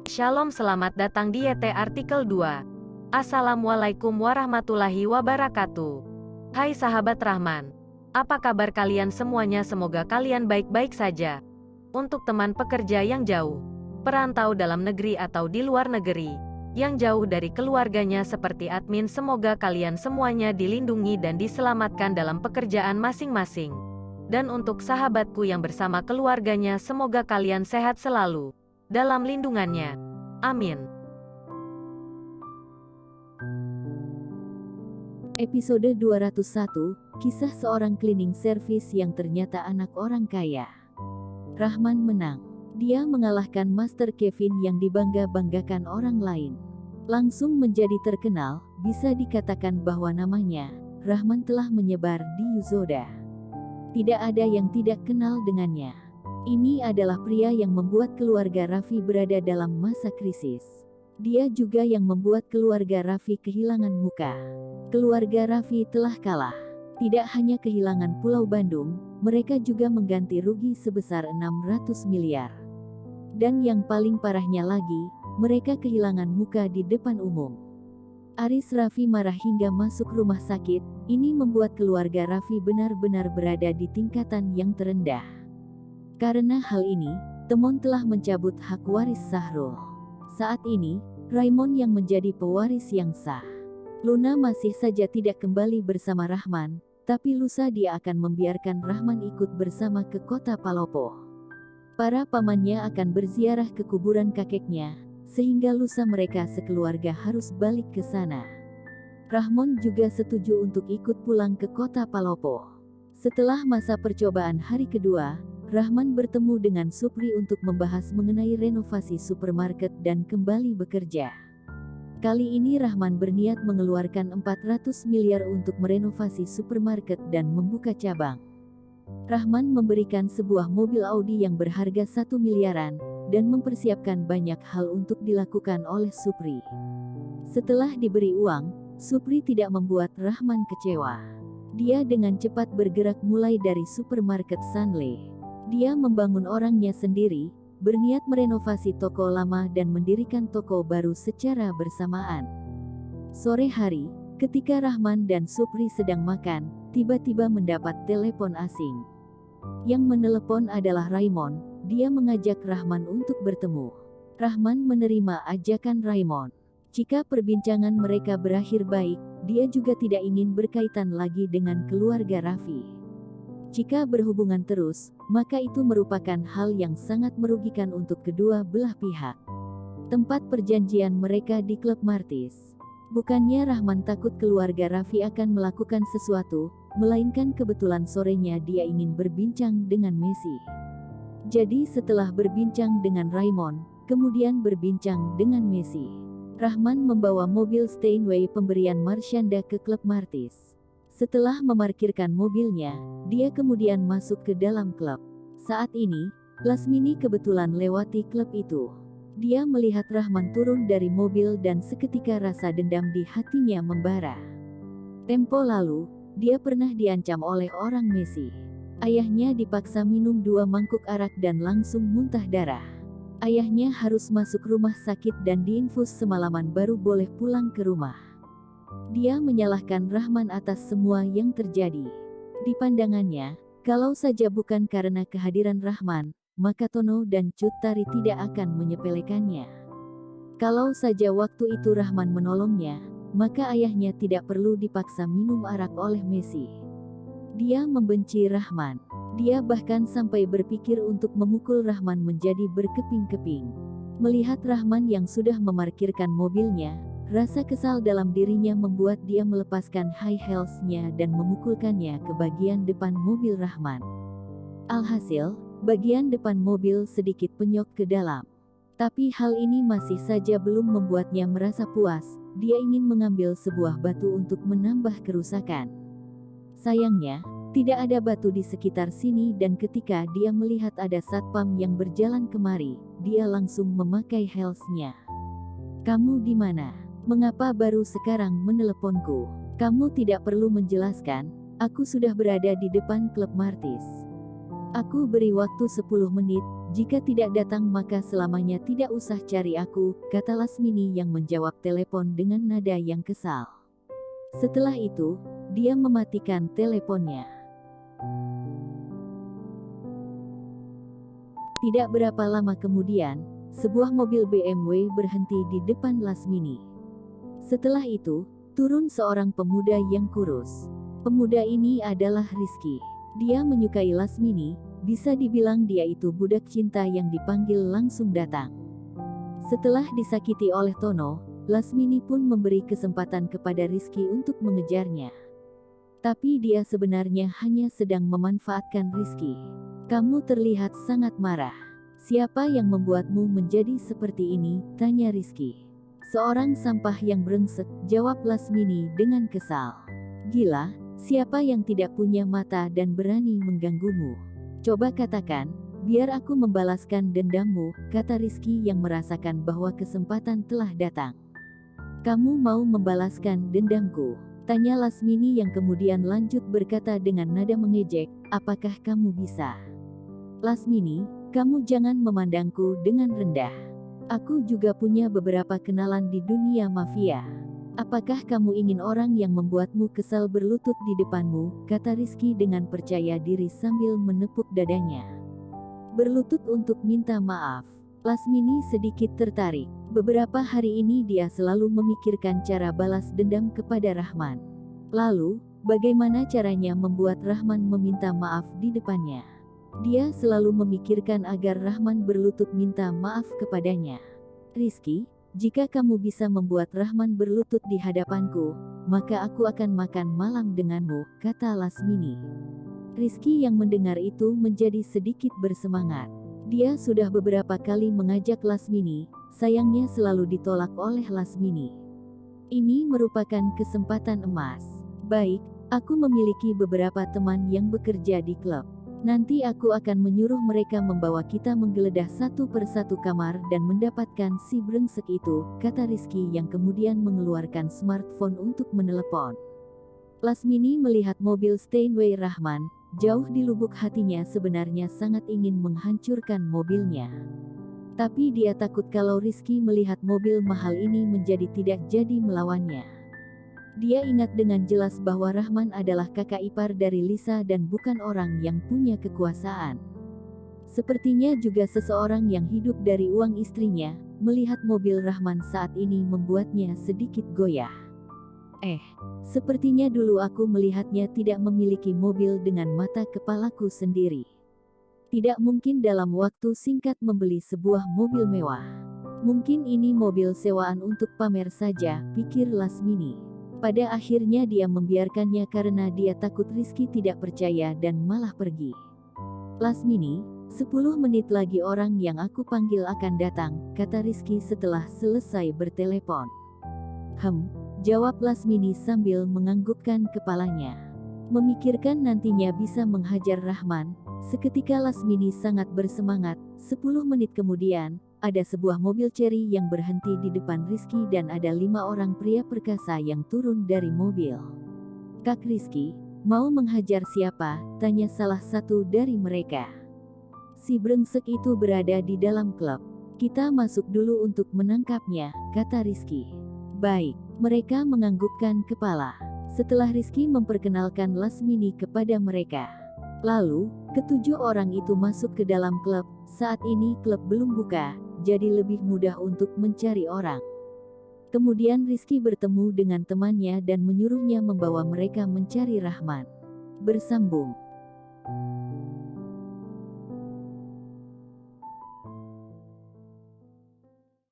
Shalom, selamat datang di YT Artikel 2. Assalamualaikum warahmatullahi wabarakatuh. Hai sahabat Rahman. Apa kabar kalian semuanya? Semoga kalian baik-baik saja. Untuk teman pekerja yang jauh, perantau dalam negeri atau di luar negeri, yang jauh dari keluarganya seperti admin, semoga kalian semuanya dilindungi dan diselamatkan dalam pekerjaan masing-masing. Dan untuk sahabatku yang bersama keluarganya, semoga kalian sehat selalu dalam lindungannya. Amin. Episode 201, kisah seorang cleaning service yang ternyata anak orang kaya. Rahman menang. Dia mengalahkan Master Kevin yang dibangga-banggakan orang lain. Langsung menjadi terkenal, bisa dikatakan bahwa namanya, Rahman telah menyebar di Yuzoda. Tidak ada yang tidak kenal dengannya. Ini adalah pria yang membuat keluarga Raffi berada dalam masa krisis. Dia juga yang membuat keluarga Raffi kehilangan muka. Keluarga Raffi telah kalah. Tidak hanya kehilangan Pulau Bandung, mereka juga mengganti rugi sebesar 600 miliar. Dan yang paling parahnya lagi, mereka kehilangan muka di depan umum. Aris Raffi marah hingga masuk rumah sakit. Ini membuat keluarga Raffi benar-benar berada di tingkatan yang terendah. Karena hal ini, Temon telah mencabut hak waris Sahrul. Saat ini, Raymond yang menjadi pewaris yang sah. Luna masih saja tidak kembali bersama Rahman, tapi lusa dia akan membiarkan Rahman ikut bersama ke kota Palopo. Para pamannya akan berziarah ke kuburan kakeknya, sehingga lusa mereka sekeluarga harus balik ke sana. Rahman juga setuju untuk ikut pulang ke kota Palopo. Setelah masa percobaan hari kedua, Rahman bertemu dengan Supri untuk membahas mengenai renovasi supermarket dan kembali bekerja. Kali ini Rahman berniat mengeluarkan 400 miliar untuk merenovasi supermarket dan membuka cabang. Rahman memberikan sebuah mobil Audi yang berharga 1 miliaran, dan mempersiapkan banyak hal untuk dilakukan oleh Supri. Setelah diberi uang, Supri tidak membuat Rahman kecewa. Dia dengan cepat bergerak mulai dari supermarket Sunley. Dia membangun orangnya sendiri, berniat merenovasi toko lama dan mendirikan toko baru secara bersamaan. Sore hari, ketika Rahman dan Supri sedang makan, tiba-tiba mendapat telepon asing. Yang menelepon adalah Raymond. Dia mengajak Rahman untuk bertemu. Rahman menerima ajakan Raymond. Jika perbincangan mereka berakhir baik, dia juga tidak ingin berkaitan lagi dengan keluarga Raffi. Jika berhubungan terus, maka itu merupakan hal yang sangat merugikan untuk kedua belah pihak. Tempat perjanjian mereka di klub Martis. Bukannya Rahman takut keluarga Raffi akan melakukan sesuatu, melainkan kebetulan sorenya dia ingin berbincang dengan Messi. Jadi setelah berbincang dengan Raymond, kemudian berbincang dengan Messi, Rahman membawa mobil Steinway pemberian Marshanda ke klub Martis. Setelah memarkirkan mobilnya, dia kemudian masuk ke dalam klub. Saat ini, Lasmini kebetulan lewati klub itu. Dia melihat Rahman turun dari mobil dan seketika rasa dendam di hatinya membara. Tempo lalu, dia pernah diancam oleh orang Messi. Ayahnya dipaksa minum 2 mangkuk arak dan langsung muntah darah. Ayahnya harus masuk rumah sakit dan diinfus semalaman baru boleh pulang ke rumah. Dia menyalahkan Rahman atas semua yang terjadi. Di pandangannya, kalau saja bukan karena kehadiran Rahman, maka Tono dan Cut Tari tidak akan menyepelekannya. Kalau saja waktu itu Rahman menolongnya, maka ayahnya tidak perlu dipaksa minum arak oleh Messi. Dia membenci Rahman. Dia bahkan sampai berpikir untuk memukul Rahman menjadi berkeping-keping. Melihat Rahman yang sudah memarkirkan mobilnya, rasa kesal dalam dirinya membuat dia melepaskan high heels-nya dan memukulkannya ke bagian depan mobil Rahman. Alhasil, bagian depan mobil sedikit penyok ke dalam. Tapi hal ini masih saja belum membuatnya merasa puas. Dia ingin mengambil sebuah batu untuk menambah kerusakan. Sayangnya, tidak ada batu di sekitar sini dan ketika dia melihat ada satpam yang berjalan kemari, dia langsung memakai heels-nya. "Kamu di mana? Mengapa baru sekarang meneleponku? Kamu tidak perlu menjelaskan, aku sudah berada di depan klub Martis. Aku beri waktu 10 menit, jika tidak datang maka selamanya tidak usah cari aku, kata Lasmini yang menjawab telepon dengan nada yang kesal. Setelah itu, dia mematikan teleponnya. Tidak berapa lama kemudian, sebuah mobil BMW berhenti di depan Lasmini. Setelah itu, turun seorang pemuda yang kurus. Pemuda ini adalah Rizky. Dia menyukai Lasmini, bisa dibilang dia itu budak cinta yang dipanggil langsung datang. Setelah disakiti oleh Tono, Lasmini pun memberi kesempatan kepada Rizky untuk mengejarnya. Tapi dia sebenarnya hanya sedang memanfaatkan Rizky. Kamu terlihat sangat marah. Siapa yang membuatmu menjadi seperti ini? Tanya Rizky. Seorang sampah yang brengsek, jawab Lasmini dengan kesal. Gila, siapa yang tidak punya mata dan berani mengganggumu? Coba katakan, biar aku membalaskan dendammu, kata Rizky yang merasakan bahwa kesempatan telah datang. Kamu mau membalaskan dendamku? Tanya Lasmini yang kemudian lanjut berkata dengan nada mengejek, apakah kamu bisa? Lasmini, kamu jangan memandangku dengan rendah. Aku juga punya beberapa kenalan di dunia mafia. Apakah kamu ingin orang yang membuatmu kesal berlutut di depanmu, kata Rizky dengan percaya diri sambil menepuk dadanya. Berlutut untuk minta maaf. Lasmini sedikit tertarik. Beberapa hari ini dia selalu memikirkan cara balas dendam kepada Rahman. Lalu, bagaimana caranya membuat Rahman meminta maaf di depannya? Dia selalu memikirkan agar Rahman berlutut minta maaf kepadanya. Rizky, jika kamu bisa membuat Rahman berlutut di hadapanku, maka aku akan makan malam denganmu, kata Lasmini. Rizky yang mendengar itu menjadi sedikit bersemangat. Dia sudah beberapa kali mengajak Lasmini, sayangnya selalu ditolak oleh Lasmini. Ini merupakan kesempatan emas. Baik, aku memiliki beberapa teman yang bekerja di klub. Nanti aku akan menyuruh mereka membawa kita menggeledah satu persatu kamar dan mendapatkan si brengsek itu, kata Rizky yang kemudian mengeluarkan smartphone untuk menelepon. Lasmini melihat mobil Steinway Rahman, jauh di lubuk hatinya sebenarnya sangat ingin menghancurkan mobilnya. Tapi dia takut kalau Rizky melihat mobil mahal ini menjadi tidak jadi melawannya. Dia ingat dengan jelas bahwa Rahman adalah kakak ipar dari Lisa dan bukan orang yang punya kekuasaan. Sepertinya juga seseorang yang hidup dari uang istrinya, melihat mobil Rahman saat ini membuatnya sedikit goyah. Sepertinya dulu aku melihatnya tidak memiliki mobil dengan mata kepalaku sendiri. Tidak mungkin dalam waktu singkat membeli sebuah mobil mewah. Mungkin ini mobil sewaan untuk pamer saja, pikir Lasmini. Pada akhirnya dia membiarkannya karena dia takut Rizky tidak percaya dan malah pergi. Lasmini, 10 menit lagi orang yang aku panggil akan datang, kata Rizky setelah selesai bertelepon. Jawab Lasmini sambil menganggukkan kepalanya. Memikirkan nantinya bisa menghajar Rahman, seketika Lasmini sangat bersemangat. 10 menit kemudian, ada sebuah mobil Cherry yang berhenti di depan Rizky dan ada 5 orang pria perkasa yang turun dari mobil. Kak Rizky, mau menghajar siapa? Tanya salah satu dari mereka. Si brengsek itu berada di dalam klub. Kita masuk dulu untuk menangkapnya, kata Rizky. Baik, mereka menganggukkan kepala. Setelah Rizky memperkenalkan Lasmini kepada mereka. Lalu, ketujuh orang itu masuk ke dalam klub. Saat ini klub belum buka, jadi lebih mudah untuk mencari orang. Kemudian Rizky bertemu dengan temannya dan menyuruhnya membawa mereka mencari Rahman. Bersambung.